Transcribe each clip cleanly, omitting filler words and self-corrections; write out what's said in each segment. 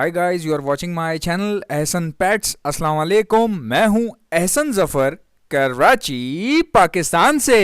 Hi guys, you are watching my channel Ehsan pets. अस्सलाम वालेकुम। मैं हूं एहसन जफर, कराची पाकिस्तान से।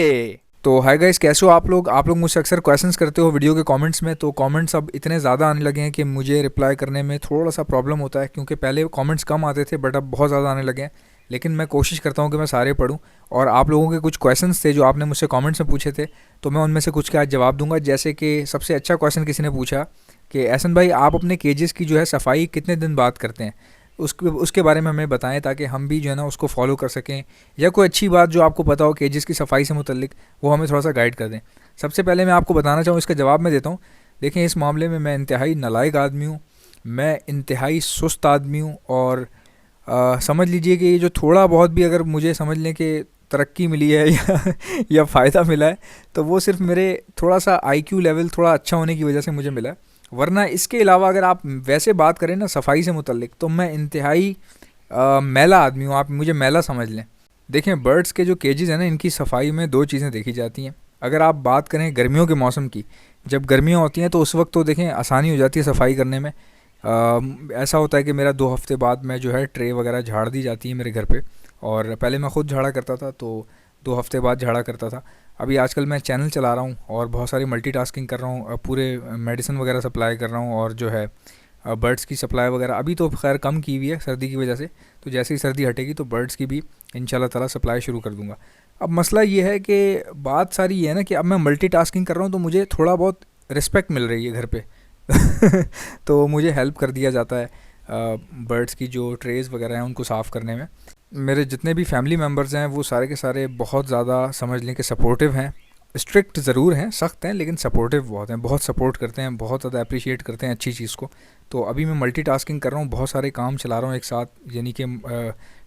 तो हाय गाइस, कैसे हो आप लोग मुझसे अक्सर क्वेश्चंस करते हो वीडियो के कमेंट्स में। तो कमेंट्स अब इतने ज़्यादा आने लगे हैं कि मुझे रिप्लाई करने में थोड़ा सा प्रॉब्लम होता है, क्योंकि पहले कमेंट्स कम आते थे बट अब बहुत ज़्यादा आने लगे हैं। लेकिन मैं कोशिश करता हूँ कि मैं सारे पढूं। और आप लोगों के कुछ क्वेश्चंस थे जो आपने मुझसे कमेंट्स में पूछे थे, तो मैं उनमें से कुछ का आज जवाब दूंगा। जैसे कि सबसे अच्छा क्वेश्चन किसी ने पूछा कि एहसन भाई, आप अपने केजेस की जो है सफाई कितने दिन बाद करते हैं, उसके उसके बारे में हमें बताएं, ताकि हम भी जो है ना उसको फॉलो कर सकें। या कोई अच्छी बात जो आपको पता हो केजेस की सफाई से मुतल्लिक, वो हमें थोड़ा सा गाइड कर दें। सबसे पहले मैं आपको बताना चाहूँ, इसका जवाब मैं देता हूँ। देखें, इस मामले में मैं इंतहाई नालायक आदमी हूँ, मैं इंतहाई सुस्त आदमी हूँ। और समझ लीजिए कि ये जो थोड़ा बहुत भी अगर मुझे समझ लें कि तरक्की मिली है या फ़ायदा मिला है, तो वो सिर्फ मेरे थोड़ा सा आईक्यू लेवल थोड़ा अच्छा होने की वजह से मुझे मिला है। वरना इसके अलावा अगर आप वैसे बात करें ना सफाई से मुतल्लिक, तो मैं इंतहाई मैला आदमी हूँ। आप मुझे मैला समझ लें। देखें, बर्ड्स के जो केजेस हैं ना, इनकी सफाई में दो चीज़ें देखी जाती हैं। अगर आप बात करें गर्मियों के मौसम की, जब गर्मियाँ होती हैं तो उस वक्त तो देखें आसानी हो जाती है सफाई करने में। ऐसा होता है कि मेरा 2 हफ्ते बाद में जो है ट्रे वगैरह झाड़ दी जाती है मेरे घर पे। और पहले मैं ख़ुद झाड़ा करता था, तो 2 हफ्ते बाद झाड़ा करता था। अभी आजकल मैं चैनल चला रहा हूँ और बहुत सारी मल्टीटास्किंग कर रहा हूँ, पूरे मेडिसिन वगैरह सप्लाई कर रहा हूँ, और जो है बर्ड्स की सप्लाई वगैरह अभी तो खैर कम की हुई है सर्दी की वजह से। तो जैसे ही सर्दी हटेगी तो बर्ड्स की भी इंशाल्लाह ताला सप्लाई शुरू कर दूँगा। अब मसला ये है कि बात सारी ये है ना कि अब मैं मल्टीटास्किंग कर रहा हूँ, तो मुझे थोड़ा बहुत रिस्पेक्ट मिल रही है घर पे। तो मुझे हेल्प कर दिया जाता है बर्ड्स की जो ट्रेज़ वगैरह हैं उनको साफ़ करने में। मेरे जितने भी फैमिली मेम्बर्स हैं वो सारे के सारे बहुत ज़्यादा समझ लें कि सपोर्टिव हैं। स्ट्रिक्ट ज़रूर हैं, सख्त हैं, लेकिन सपोर्टिव बहुत हैं, बहुत सपोर्ट करते हैं, बहुत ज़्यादा अप्रिशिएट करते हैं अच्छी चीज़ को। तो अभी मैं मल्टीटास्किंग कर रहा हूँ, बहुत सारे काम चला रहा हूँ एक साथ, यानी कि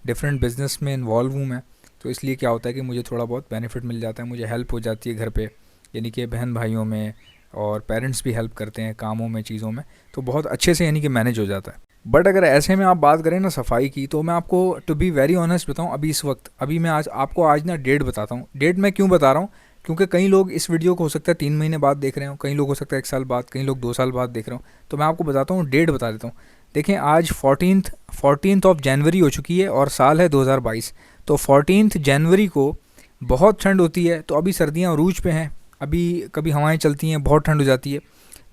डिफरेंट बिजनेस में इन्वॉल्व हूँ मैं। तो इसलिए क्या होता है कि मुझे थोड़ा बहुत बेनिफिट मिल जाता है, मुझे हेल्प हो जाती है घर पे, यानी कि बहन भाइयों में। और पेरेंट्स भी हेल्प करते हैं कामों में, चीज़ों में। तो बहुत अच्छे से यानी कि मैनेज हो जाता है। बट अगर ऐसे में आप बात करें ना सफाई की, तो मैं आपको टू बी वेरी ऑनेस्ट बताऊं, अभी इस वक्त अभी मैं आज ना डेट बताता हूँ। डेट मैं क्यों बता रहा हूँ, क्योंकि कई लोग इस वीडियो को हो सकता है 3 महीने बाद देख रहे हो, कई लोग हो सकता है 1 साल बाद, कई लोग 2 साल बाद देख रहे हो। तो मैं आपको बताता हूँ, डेट बता देता हूँ। देखें, आज 14th ऑफ जनवरी हो चुकी है और साल है 2022। तो 14 जनवरी को बहुत ठंड होती है। तो अभी सर्दियाँ अरूज पे हैं, अभी कभी हवाएं चलती हैं, बहुत ठंड हो जाती है।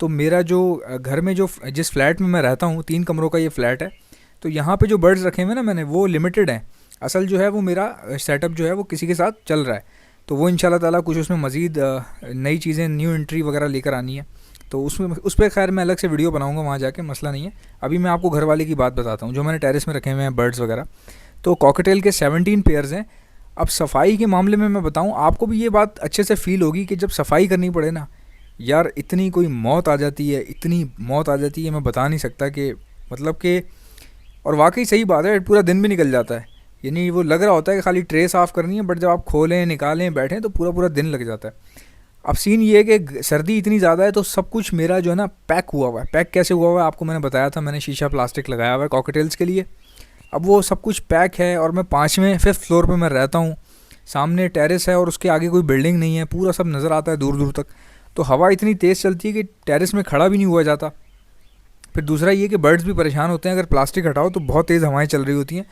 तो मेरा जो घर में जो जिस फ्लैट में मैं रहता हूँ, 3 कमरों का ये फ्लैट है। तो यहाँ पे जो बर्ड्स रखे हुए ना मैंने, वो लिमिटेड हैं। असल जो है वो मेरा सेटअप जो है वो किसी के साथ चल रहा है। तो वो इंशाल्लाह ताला कुछ उसमें मज़ीद नई चीज़ें, न्यू एंट्री वगैरह लेकर आनी है। तो उसमें उस पर खैर मैं अलग से वीडियो बनाऊँगा वहाँ जाके, मसला नहीं है। अभी मैं आपको घर वाले की बात बताता हूँ जो मैंने टेरेस में रखे हुए हैं बर्ड्स वगैरह। तो कॉकटेल के 17 पेयर्स हैं। अब सफाई के मामले में मैं बताऊँ आपको भी, ये बात अच्छे से फील होगी कि जब सफाई करनी पड़े ना यार, इतनी कोई मौत आ जाती है, इतनी मौत आ जाती है, मैं बता नहीं सकता कि मतलब कि। और वाकई सही बात है, पूरा दिन भी निकल जाता है। यानी वो लग रहा होता है कि खाली ट्रे साफ़ करनी है, बट जब आप खोलें, निकालें, बैठें तो पूरा पूरा दिन लग जाता है। अब सीन ये है कि सर्दी इतनी ज़्यादा है, तो सब कुछ मेरा जो है ना पैक हुआ हुआ है। पैक कैसे हुआ हुआ है आपको मैंने बताया था, मैंने शीशा प्लास्टिक लगाया हुआ है कॉकटेल्स के लिए। अब वो सब कुछ पैक है, और मैं 5th फ्लोर पर मैं रहता हूँ। सामने टेरेस है और उसके आगे कोई बिल्डिंग नहीं है, पूरा सब नज़र आता है दूर दूर तक। तो हवा इतनी तेज़ चलती है कि टेरेस में खड़ा भी नहीं हुआ जाता। फिर दूसरा ये कि बर्ड्स भी परेशान होते हैं, अगर प्लास्टिक हटाओ तो बहुत तेज़ हवाएं चल रही होती हैं।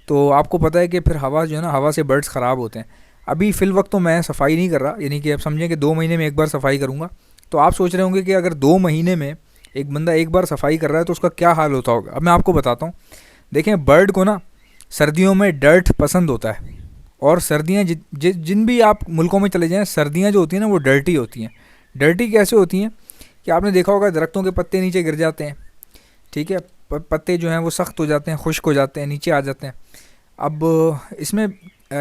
तो आपको पता है कि फिर हवा जो है ना, हवा से बर्ड्स ख़राब होते हैं। अभी फ़िल वक्त तो मैं सफाई नहीं कर रहा, यानी कि अब समझें कि 2 महीने में एक बार सफाई करूँगा। तो आप सोच रहे होंगे कि अगर 2 महीने में एक बंदा एक बार सफाई कर रहा है तो उसका क्या हाल होता होगा। अब मैं आपको बताता हूँ। देखें, बर्ड को ना सर्दियों में डर्ट पसंद होता है। और सर्दियाँ जिन भी आप मुल्कों में चले जाएँ, सर्दियाँ जो होती हैं ना वो डर्टी होती हैं। डर्टी कैसे होती हैं कि आपने देखा होगा दरख्तों के पत्ते नीचे गिर जाते हैं, ठीक है, पत्ते जो हैं वो सख्त हो जाते हैं, खुश्क हो जाते हैं, नीचे आ जाते हैं। अब इसमें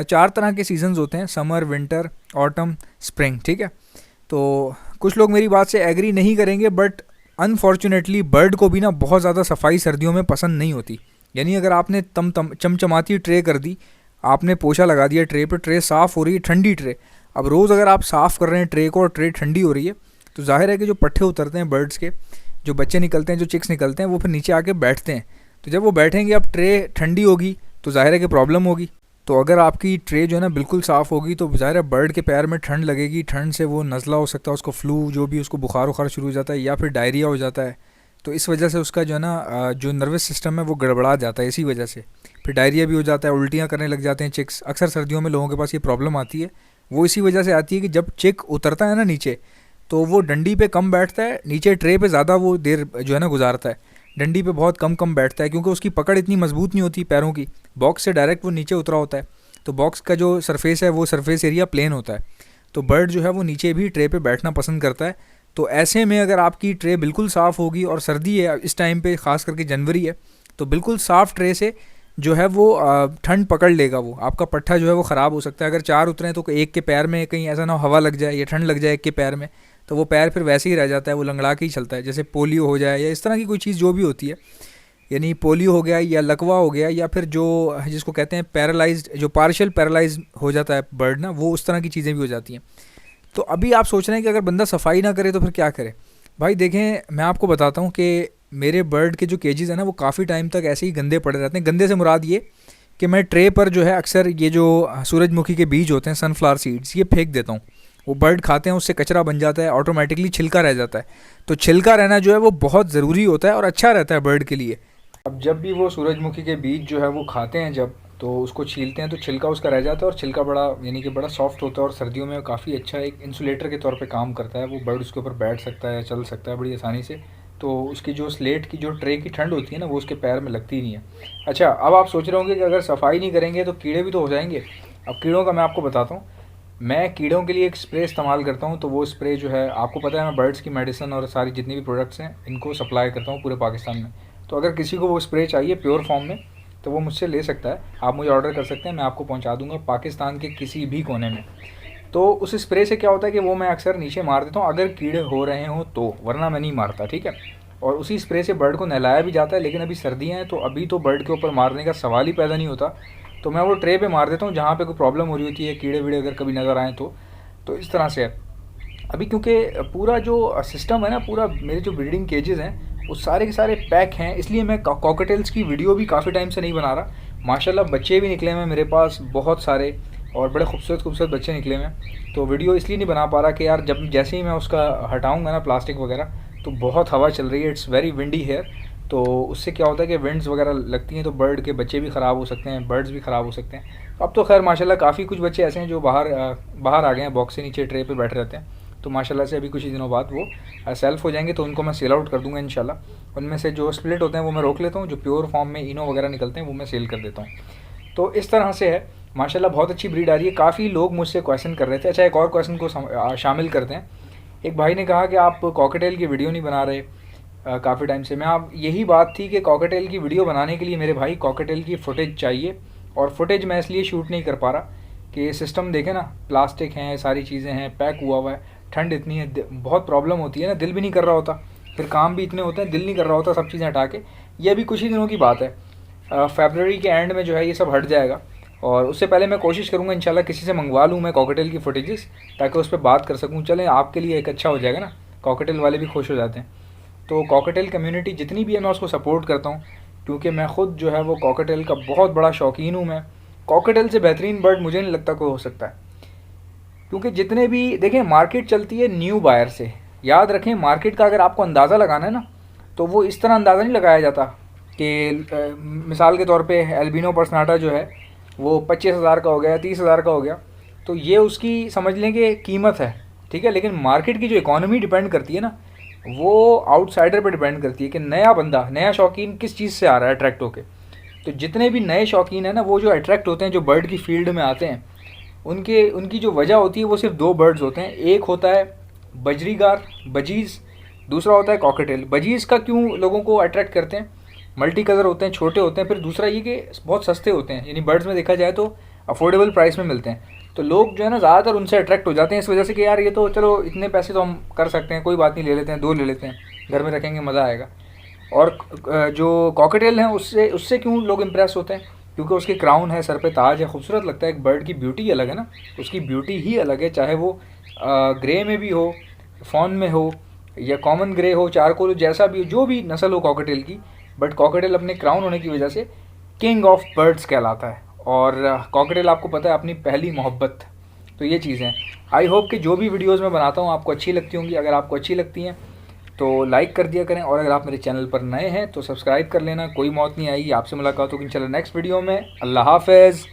4 तरह के सीजन्स होते हैं, समर, विंटर, ऑटम, स्प्रिंग, ठीक है। तो कुछ लोग मेरी बात से एग्री नहीं करेंगे, बट अनफॉर्चुनेटली बर्ड को भी ना बहुत ज़्यादा सफाई सर्दियों में पसंद नहीं होती। यानी अगर आपने चमचमाती ट्रे कर दी, आपने पोछा लगा दिया ट्रे पर, ट्रे साफ़ हो रही है, ठंडी ट्रे। अब रोज़ अगर आप साफ़ कर रहे हैं ट्रे को और ट्रे ठंडी हो रही है, तो जाहिर है कि जो पट्टे उतरते हैं बर्ड्स के, जो बच्चे निकलते हैं, जो चिक्स निकलते हैं, वो फिर नीचे आके बैठते हैं। तो जब वो बैठेंगे, अब ट्रे ठंडी होगी तो जाहिर है कि प्रॉब्लम होगी। तो अगर आपकी ट्रे जो है ना बिल्कुल साफ़ होगी, तो ज़ाहिर है बर्ड के पैर में ठंड लगेगी, ठंड से वो नज़ला हो सकता है, उसको फ्लू जो भी, उसको बुखार शुरू हो जाता है, या फिर डायरिया हो जाता है। तो इस वजह से उसका जो है ना जो नर्वस सिस्टम है वो गड़बड़ा जाता है इसी वजह से। फिर डायरिया भी हो जाता है, उल्टियाँ करने लग जाते हैं चिक्स। अक्सर सर्दियों में लोगों के पास ये प्रॉब्लम आती है। वो इसी वजह से आती है कि जब चिक उतरता है ना नीचे, तो वो डंडी पे कम बैठता है, नीचे ट्रे पे ज़्यादा वो देर जो है ना गुजारता है। डंडी पे बहुत कम कम बैठता है क्योंकि उसकी पकड़ इतनी मजबूत नहीं होती पैरों की। बॉक्स से डायरेक्ट वो नीचे उतरा होता है, तो बॉक्स का जो सरफेस है वो सरफेस एरिया प्लेन होता है। तो बर्ड जो है वो नीचे भी ट्रे पे बैठना पसंद करता है। तो ऐसे में अगर आपकी ट्रे बिल्कुल साफ़ होगी, और सर्दी है इस टाइम पे, ख़ास करके जनवरी है, तो बिल्कुल साफ़ ट्रे से जो है वो ठंड पकड़ लेगा। वो आपका पट्ठा जो है वो ख़राब हो सकता है। अगर 4 उतरें तो एक के पैर में कहीं ऐसा ना हवा लग जाए या ठंड लग जाए एक के पैर में, तो वो पैर फिर वैसे ही रह जाता है, वो लंगड़ा के ही चलता है। जैसे पोलियो हो जाए या इस तरह की कोई चीज़ जो भी होती है, यानी पोलियो हो गया या लकवा हो गया, या फिर जो जिसको कहते हैं पैरालाइज्ड, जो पार्शियल पैरालाइज हो जाता है बर्ड ना, वो उस तरह की चीज़ें भी हो जाती हैं। तो अभी आप सोच रहे हैं कि अगर बंदा सफाई ना करे तो फिर क्या करे। भाई देखें, मैं आपको बताता हूँ कि मेरे बर्ड के जो केजेस हैं ना वो काफ़ी टाइम तक ऐसे ही गंदे पड़े रहते हैं। गंदे से मुराद ये कि मैं ट्रे पर जो है अक्सर ये जो सूरजमुखी के बीज होते हैं, सनफ्लावर सीड्स, ये फेंक देता हूँ। वो बर्ड खाते हैं, उससे कचरा बन जाता है, ऑटोमेटिकली छिलका रह जाता है। तो छिलका रहना जो है वो बहुत ज़रूरी होता है और अच्छा रहता है बर्ड के लिए। अब जब भी वो सूरजमुखी के बीज जो है वो खाते हैं, जब तो उसको छीलते हैं तो छिलका उसका रह जाता है, और छिलका बड़ा यानी कि बड़ा सॉफ्ट होता है, और सर्दियों में काफ़ी अच्छा एक इंसुलेटर के तौर पे काम करता है। वो बर्ड उसके ऊपर बैठ सकता है, चल सकता है बड़ी आसानी से। तो उसकी जो स्लेट की जो ट्रे की ठंड होती है ना, वो उसके पैर में लगती नहीं है। अच्छा, अब आप सोच रहे होंगे कि अगर सफाई नहीं करेंगे तो कीड़े भी तो हो जाएंगे। अब कीड़ों का मैं आपको बताता हूँ। मैं कीड़ों के लिए एक स्प्रे इस्तेमाल करता हूँ। तो वो स्प्रे जो है, आपको पता है मैं बर्ड्स की मेडिसिन और सारी जितनी भी प्रोडक्ट्स हैं इनको सप्लाई करता हूँ पूरे पाकिस्तान में। तो अगर किसी को वो स्प्रे चाहिए प्योर फॉर्म में, तो वो मुझसे ले सकता है। आप मुझे ऑर्डर कर सकते हैं, मैं आपको पहुंचा दूंगा पाकिस्तान के किसी भी कोने में। तो उस स्प्रे से क्या होता है कि वो मैं अक्सर नीचे मार देता हूँ अगर कीड़े हो रहे हों तो, वरना मैं नहीं मारता, ठीक है। और उसी स्प्रे से बर्ड को नहलाया भी जाता है। लेकिन अभी सर्दियाँ हैं तो अभी तो बर्ड के ऊपर मारने का सवाल ही पैदा नहीं होता। तो मैं वो ट्रे पे मार देता हूँ जहाँ पे कोई प्रॉब्लम हो रही होती है, कीड़े वीड़े अगर कभी नज़र आएँ तो इस तरह से है। अभी क्योंकि पूरा जो सिस्टम है ना, पूरा मेरे जो ब्रीडिंग केजेस हैं वो सारे के सारे पैक हैं, इसलिए मैं कॉकटेल्स की वीडियो भी काफ़ी टाइम से नहीं बना रहा। माशाल्लाह बच्चे भी निकले हुए मेरे पास बहुत सारे, और बड़े खूबसूरत खूबसूरत बच्चे निकले हुए हैं। तो वीडियो इसलिए नहीं बना पा रहा कि यार जब जैसे ही मैं उसका हटाऊँगा ना प्लास्टिक वगैरह, तो बहुत हवा चल रही है, इट्स वेरी विंडी हेयर। तो उससे क्या होता है कि विंड्स वगैरह लगती हैं तो बर्ड के बच्चे भी ख़राब हो सकते हैं, बर्ड्स भी ख़राब हो सकते हैं। अब तो खैर माशाल्लाह काफ़ी कुछ बच्चे ऐसे हैं जो बाहर आ गए हैं, बॉक्स से नीचे ट्रे पे बैठे रहते हैं। तो माशाल्लाह से अभी कुछ ही दिनों बाद वो सेल्फ हो जाएंगे, तो उनको मैं सेल आउट कर दूंगा इंशाल्लाह। उनमें से जो स्प्लिट होते हैं वो मैं रोक लेता हूँ, जो प्योर फॉर्म में इनो वगैरह निकलते हैं वो मैं सेल कर देता हूँ। तो इस तरह से है माशाल्लाह, बहुत अच्छी ब्रीड आ रही है। काफ़ी लोग मुझसे क्वेश्चन कर रहे थे। अच्छा, एक और क्वेश्चन को शामिल करते हैं। एक भाई ने कहा कि आप कॉकटेल की वीडियो नहीं बना रहे काफ़ी टाइम से। मैं आप यही बात थी कि कॉकटेल की वीडियो बनाने के लिए मेरे भाई कॉकटेल की फ़ुटेज चाहिए, और फुटेज मैं इसलिए शूट नहीं कर पा रहा कि सिस्टम देखें ना, प्लास्टिक हैं, सारी चीज़ें हैं, पैक हुआ हुआ है, ठंड इतनी है, बहुत प्रॉब्लम होती है ना, दिल भी नहीं कर रहा होता, फिर काम भी इतने होते हैं, दिल नहीं कर रहा होता सब चीज़ें हटा के। ये अभी कुछ ही दिनों की बात है, फरवरी के एंड में जो है ये सब हट जाएगा। और उससे पहले मैं कोशिश करूँगा इंशाल्लाह किसी से मंगवा लूँ मैं कॉकटेल की फुटेजेस, ताकि उस पर बात कर सकूँ। चलें, आपके लिए एक अच्छा हो जाएगा ना, कॉकटेल वाले भी खुश हो जाते हैं। तो कॉकटेल कम्युनिटी जितनी भी है मैं उसको सपोर्ट करता हूँ, क्योंकि मैं ख़ुद जो है वो कॉकटेल का बहुत बड़ा शौकीन हूँ। मैं कॉकटेल से बेहतरीन बर्ड मुझे नहीं लगता कोई हो सकता है, क्योंकि जितने भी देखें मार्केट चलती है न्यू बायर से। याद रखें, मार्केट का अगर आपको अंदाज़ा लगाना है ना, तो वो इस तरह अंदाज़ा नहीं लगाया जाता कि मिसाल के तौर पे एल्बिनो पर्सनाटा जो है वो 25,000 का हो गया, 30,000 का हो गया, तो ये उसकी समझ लें कि कीमत है, ठीक है। लेकिन मार्केट की जो इकॉनमी डिपेंड करती है ना, वो आउटसाइडर पे डिपेंड करती है कि नया बंदा, नया शौकीन किस चीज़ से आ रहा है अट्रैक्ट होके। तो जितने भी नए शौकीन हैं ना, वो जो अट्रैक्ट होते हैं, जो बर्ड की फील्ड में आते हैं, उनकी जो वजह होती है वो सिर्फ 2 बर्ड्स होते हैं। एक होता है बजरीगार, बजीज़, दूसरा होता है कॉकटेल। बजीज़ का क्यों लोगों को अट्रैक्ट करते हैं, मल्टी कलर होते हैं, छोटे होते हैं, फिर दूसरा ये कि बहुत सस्ते होते हैं, यानी बर्ड्स में देखा जाए तो अफोर्डेबल प्राइस में मिलते हैं। तो लोग जो है ना ज़्यादातर उनसे अट्रैक्ट हो जाते हैं, इस वजह से कि यार ये तो चलो इतने पैसे तो हम कर सकते हैं, कोई बात नहीं, ले लेते हैं, 2 ले लेते हैं, घर में रखेंगे, मज़ा आएगा। और जो कॉकटेल हैं उससे उससे क्यों लोग इम्प्रेस होते हैं, क्योंकि उसकी क्राउन है, सर पे ताज है, खूबसूरत लगता है। एक बर्ड की ब्यूटी अलग है ना, उसकी ब्यूटी ही अलग है, चाहे वो ग्रे में भी हो, फॉन में हो, या कॉमन ग्रे हो, चारकोल हो, जैसा भी हो, जो भी नस्ल हो कॉकटेल की। बट कॉकटेल अपने क्राउन होने की वजह से किंग ऑफ बर्ड्स कहलाता है। और कॉकटेल आपको पता है अपनी पहली मोहब्बत। तो ये चीज़ें, आई होप कि जो भी वीडियोस मैं बनाता हूँ आपको अच्छी लगती होंगी। अगर आपको अच्छी लगती हैं तो लाइक कर दिया करें, और अगर आप मेरे चैनल पर नए हैं तो सब्सक्राइब कर लेना। कोई मौत नहीं आई। आपसे मुलाकात होगी इंशाल्लाह नेक्स्ट वीडियो में। अल्लाह हाफ़िज़।